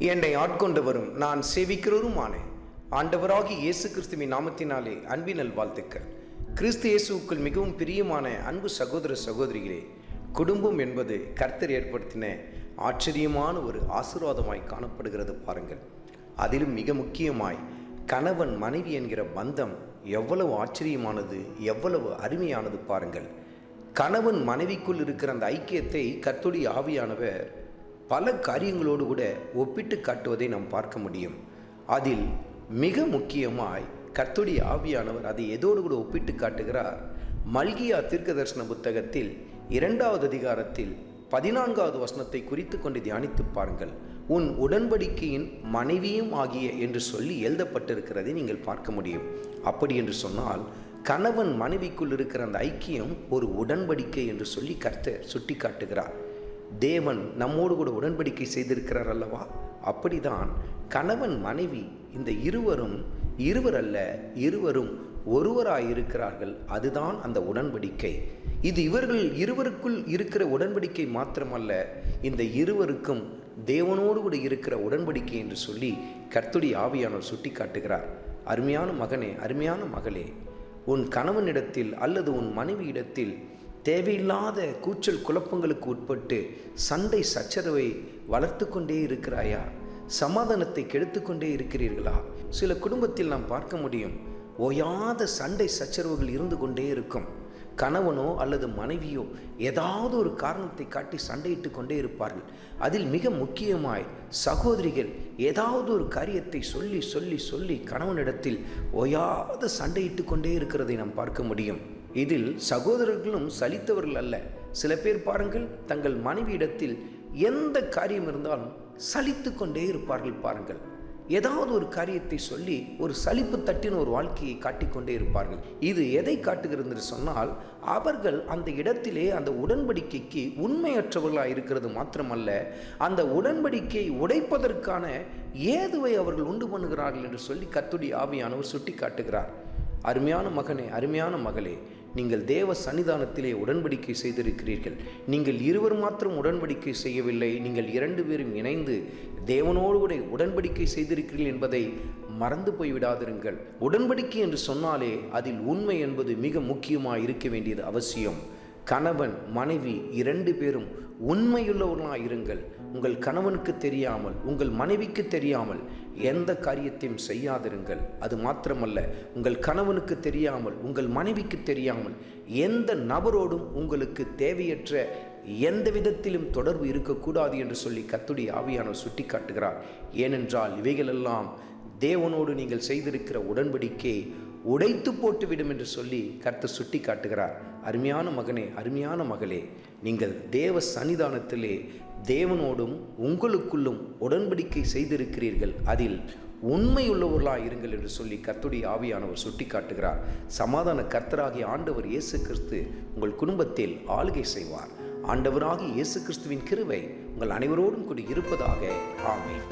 என்னை ஆட்கொண்டவரும் நான் சேவிக்கிறவருமான ஆண்டவராகிய இயேசு கிறிஸ்துவின் நாமத்தினாலே அன்பின் நல்வாழ்த்துக்கள். கிறிஸ்து இயேசுவுக்குள் மிகவும் பிரியமான அன்பு சகோதர சகோதரிகளே, குடும்பம் என்பது கர்த்தர் ஏற்படுத்தின ஆச்சரியமான ஒரு ஆசீர்வாதமாய் காணப்படுகிறது பாருங்கள். அதிலும் மிக முக்கியமாய் கணவன் மனைவி என்கிற பந்தம் எவ்வளவு ஆச்சரியமானது, எவ்வளவு அருமையானது பாருங்கள். கணவன் மனைவிக்குள் இருக்கிற அந்த ஐக்கியத்தை கர்த்தருடைய ஆவியானவர் பல காரியங்களோடு கூட ஒப்பிட்டு காட்டுவதை நாம் பார்க்க முடியும். அதில் மிக முக்கியமாய் கர்த்தருடைய ஆவியானவர் அதை எதோடு கூட ஒப்பிட்டு காட்டுகிறார். மல்கியா தீர்க்கதரிசன புத்தகத்தில் 2வது அதிகாரத்தில் 14வது வசனத்தை குறித்து கொண்டு தியானித்து பாருங்கள். உன் உடன்படிக்கையின் மனைவியும் ஆகிய என்று சொல்லி எழுதப்பட்டிருக்கிறதை நீங்கள் பார்க்க முடியும். அப்படி என்று சொன்னால் கணவன் மனைவிக்குள் இருக்கிற அந்த ஐக்கியம் ஒரு உடன்படிக்கை என்று சொல்லி கர்த்தர் சுட்டி காட்டுகிறார். தேவன் நம்மோடு கூட உடன்படிக்கை செய்திருக்கிறார் அல்லவா? அப்படிதான் கணவன் மனைவி இந்த இருவரும் ஒருவராயிருக்கிறார்கள். அதுதான் அந்த உடன்படிக்கை. இது இவர்கள் இருவருக்குள் இருக்கிற உடன்படிக்கை மாத்திரமல்ல, இந்த இருவருக்கும் தேவனோடு கூட இருக்கிற உடன்படிக்கை என்று சொல்லி கர்த்தருடைய ஆவியானவர் சுட்டி காட்டுகிறார். அருமையான மகனே, அருமையான மகளே, உன் கணவனிடத்தில் அல்லது உன் மனைவியிடத்தில் தேவையில்லாத கூச்சல் குழப்பங்களுக்கு உட்பட்டு சண்டை சச்சரவை வளர்த்து கொண்டே இருக்கிறாயா? சமாதானத்தை கெடுத்து கொண்டே இருக்கிறீர்களா? சில குடும்பத்தில் நாம் பார்க்க முடியும், ஓயாத சண்டை சச்சரவுகள் இருந்து கொண்டே இருக்கும். கணவனோ அல்லது மனைவியோ ஏதாவது ஒரு காரணத்தை காட்டி சண்டையிட்டு கொண்டே இருப்பார்கள். அதில் மிக முக்கியமாய் சகோதரிகள் ஏதாவது ஒரு காரியத்தை சொல்லி சொல்லி சொல்லி கணவனிடத்தில் ஓயாத சண்டையிட்டு கொண்டே இருக்கிறதை நாம் பார்க்க முடியும். இதில் சகோதரர்களும் சலித்தவர்கள் அல்ல. சில பேர் பாருங்கள், தங்கள் மனைவியிடத்தில் எந்த காரியம் இருந்தாலும் சலித்து கொண்டே இருப்பார்கள் பாருங்கள். ஏதாவது ஒரு காரியத்தை சொல்லி ஒரு சலிப்பு தட்டின ஒரு வாழ்க்கையை காட்டிக்கொண்டே இருப்பார்கள். இது எதை காட்டுகிறது என்று சொன்னால், அவர்கள் அந்த இடத்திலே அந்த உடன்படிக்கைக்கு உண்மையற்றவர்களாக இருக்கிறது மாத்திரமல்ல, அந்த உடன்படிக்கையை உடைப்பதற்கான ஏதுவை அவர்கள் உண்டு பண்ணுகிறார்கள் என்று சொல்லி கர்த்தருடைய ஆவியானவர் சுட்டி காட்டுகிறார். அருமையான மகனே, அருமையான மகளே, நீங்கள் தேவ சன்னிதானத்திலே உடன்படிக்கை செய்திருக்கிறீர்கள். நீங்கள் இருவர் மாத்திரம் உடன்படிக்கை செய்யவில்லை, நீங்கள் 2 பேரும் இணைந்து தேவனோடு கூட உடன்படிக்கை செய்திருக்கிறீர்கள் என்பதை மறந்து போய்விடாதிருங்கள். உடன்படிக்கை என்று சொன்னாலே அதில் உண்மை என்பது மிக முக்கியமாக இருக்க வேண்டியது அவசியம். கணவன் மனைவி 2 பேரும் உண்மையுள்ளவர்களாக இருங்கள். உங்கள் கணவனுக்கு தெரியாமல், உங்கள் மனைவிக்கு தெரியாமல் எந்த காரியத்தையும் செய்யாதிருங்கள். அது மாத்திரமல்ல, உங்கள் கணவனுக்கு தெரியாமல், உங்கள் மனைவிக்கு தெரியாமல் எந்த நபரோடும் உங்களுக்கு தேவையற்ற எந்த விதத்திலும் தொடர்பு இருக்கக்கூடாது என்று சொல்லி கர்த்தருடைய ஆவியானவர் சுட்டி காட்டுகிறார். ஏனென்றால் இவைகளெல்லாம் தேவனோடு நீங்கள் செய்திருக்கிற உடன்படிக்கை உடைத்து போட்டுவிடும் என்று சொல்லி கர்த்தர் சுட்டி காட்டுகிறார். அருமையான மகனே, அருமையான மகளே, நீங்கள் தேவ சன்னிதானத்திலே தேவனோடும் உங்களுக்குள்ளும் உடன்படிக்கை செய்திருக்கிறீர்கள். அதில் உண்மையுள்ளவர்களாக இருங்கள் என்று சொல்லி கர்த்தருடைய ஆவியானவர் சுட்டி காட்டுகிறார். சமாதான கர்த்தராகிய ஆண்டவர் இயேசு கிறிஸ்து உங்கள் குடும்பத்தில் ஆளுகை செய்வார். ஆண்டவராகிய இயேசு கிறிஸ்துவின் கிருபை உங்கள் அனைவரோடும் கூட இருப்பதாக. ஆமென்.